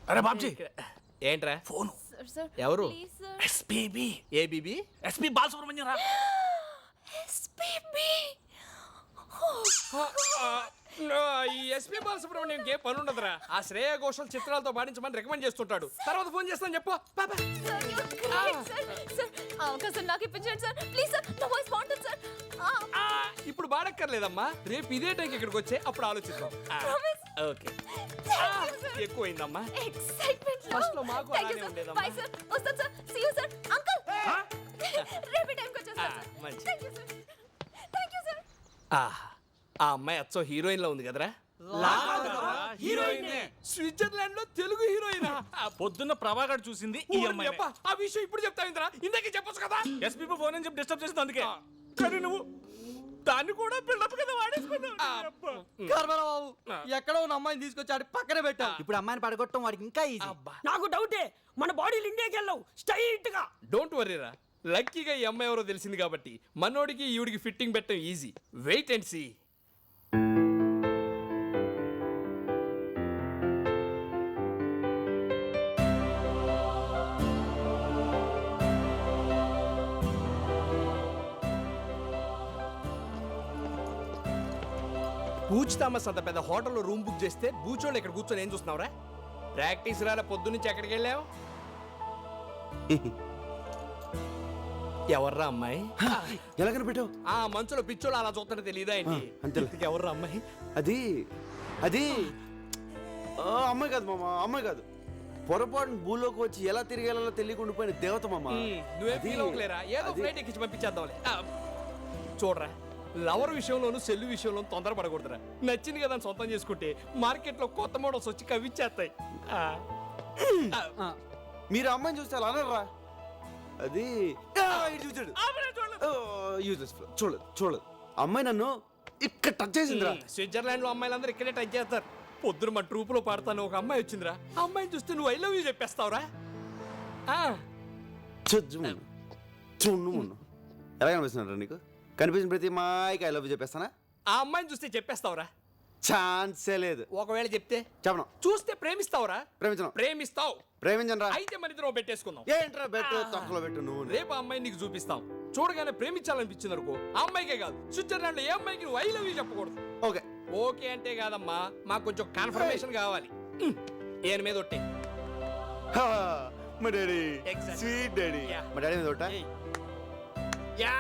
అరే బాబ్జీ ఏంట్రా ఫోన్ ఎవరు ఎస్పీబీ ఏబీబీ ఎస్పీ బాలసుబ్రహ్మణ్యం రా. ఈ ఎస్పీ బాలసుబ్రహ్మణ్యం ఏ పని ఉండదురా. ఆ శ్రేయ ఘోషల్ చిత్రాలతో పాడించమని రికమెండ్ చేస్తుంటాడు. తర్వాత ఫోన్ చేస్తాను చెప్పు. అవకాశం నాకు ఇప్పించండి సార్ ప్లీజ్ సార్ నా వాయిస్ బాగుంటుంది సార్ ఇప్పుడు బాడక్కర్లేదమ్మా, రేపు ఇదే టైంకి ఇక్కడికి వచ్చే అప్పుడు ఆలోచిద్దాం. ఓకే ఎక్కువైందమ్మా. ఎక్సైట్మెంట్ ఫస్ట్ లో మాకు అలానే ఉండేదమ్మా. బై సార్ వస్తాను sir see you sir uncle రేపు టైంకి వచ్చేస్తాను సార్ మంచి. థాంక్యూ సార్ థాంక్యూ సార్ ఆ అమ్మాయి అచ్చో హీరోయిన్ లో ఉంది కదరా. స్విట్జర్లాండ్ లో తెలుగు హీరోయిన్. పొద్దున్న ప్రభాకర్ చూసింది ఈ అమ్మాయి. ఆ విషయం ఇప్పుడు చెప్తావు ఇంద్రా, ఇందాకే చెప్పొచ్చు కదా. ఎస్పీ ఫోన్ అని చెప్పి డిస్టర్బ్ చేసింది అందుకే. కానీ నువ్వు దాన్ని కూడా బిల్డప్ కదా వాడేసుకున్నావు. బాబు ఎక్కడో ఉన్న అమ్మాయిని తీసుకొచ్చాడు పక్కన పెట్టా. ఇప్పుడు అమ్మాయిని పడగొట్టడం వాడికి ఇంకా ఈజీ. నాకు డౌటే మన బాడీలు ఇండియాకి వెళ్ళవు స్ట్రైట్ గా. డోంట్ వరీరా, లక్కీగా ఈ అమ్మాయి ఎవరో తెలిసింది కాబట్టి మనోడికి ఈవిడికి ఫిట్టింగ్ పెట్టడం ఈజీ. Wait and see. పూచ్ థామస్ అంత పెద్ద హోటల్లో రూమ్ బుక్ చేస్తే బూచోళ్ళు ఇక్కడ కూర్చొని ఏం చూస్తున్నావురా? ప్రాక్టీస్ రాలే పొద్దున్నుంచి ఎక్కడికి వెళ్ళావు? ఎవర్రా అమ్మాయి? ఎలా కనిపెట్టావు? ఆ మంచులో పిచ్చోళ్ళు అలా చూస్తుంటే తెలియదా ఏంటి? అంతే. ఎవర్రా అమ్మాయి? అది అది అమ్మాయి కాదు మామ, అమ్మాయి కాదు. పొరపాటున భూలోకి వచ్చి ఎలా తిరిగేలా తెలియకుండా పోయిన దేవత మామ. నువ్వే ఫీల్ అవ్వలేరా? ఏదో ఫ్లైట్ ఎక్కించి పంపించేద్దాంలే. చూడరా, లవర్ విషయంలోను సెల్లు విషయంలోను తొందరపడకూడదురా. నచ్చింది కదా అని సొంతం చేసుకుంటే మార్కెట్లో కొత్త మోడల్స్ వచ్చి కవిచ్చేస్తాయి. మీరు అమ్మాయిని చూస్తే అలా అనరా? అది ఇటు చూచాడు. చూడలేదు చూడలేదు. అమ్మాయి నన్ను ఇక్కడ టచ్ చేసిందిరా. స్విట్జర్లాండ్ లో అమ్మాయిలందరూ ఇక్కడే టచ్ చేస్తారు. పొద్దున మా ట్రూప్ లో పాడతాను ఒక అమ్మాయి వచ్చిందిరా. ఆ అమ్మాయిని చూస్తే నువ్వు ఐ లవ్ యూ చెప్పేస్తావురా. చూడు ఎలా కనిపిస్తున్నారా నీకు? కనిపించిన ప్రతి అమ్మాయికి ఐ లవ్ యూ చెప్పేస్తానా? ఆ అమ్మాయిని చూస్తే చెప్పేస్తావురా? ఛాన్సే లేదు. ఒకవేళ చెప్తే చెప్పను. చూస్తే ప్రేమిస్తావురా? ప్రేమించను. ప్రేమిస్తావు. ప్రేమించను. అయితే మన ఇద్దరం పెట్టేసుకుందాం. ఏంట్రా బెట్టు తక్కువ పెట్టు నువ్వు. రేపు ఆ అమ్మాయిని నీకు చూపిస్తాం. చూడగానే ప్రేమించాలనిపించింది అనుకో, ఆ అమ్మాయికే కాదు స్విట్జర్లాండ్ లో ఏ అమ్మాయికి నువ్వు ఐ లవ్ యూ చెప్పకూడదు. ఓకే ఓకే అంటే కాదమ్మా, మాకు కొంచెం కన్ఫర్మేషన్ కావాలి. ఏని మీద ఒట్టే. మా daddy Exactly. Sweet daddy. Yeah. మా డాడీ మీద ఒకటా? ఏయ్. యా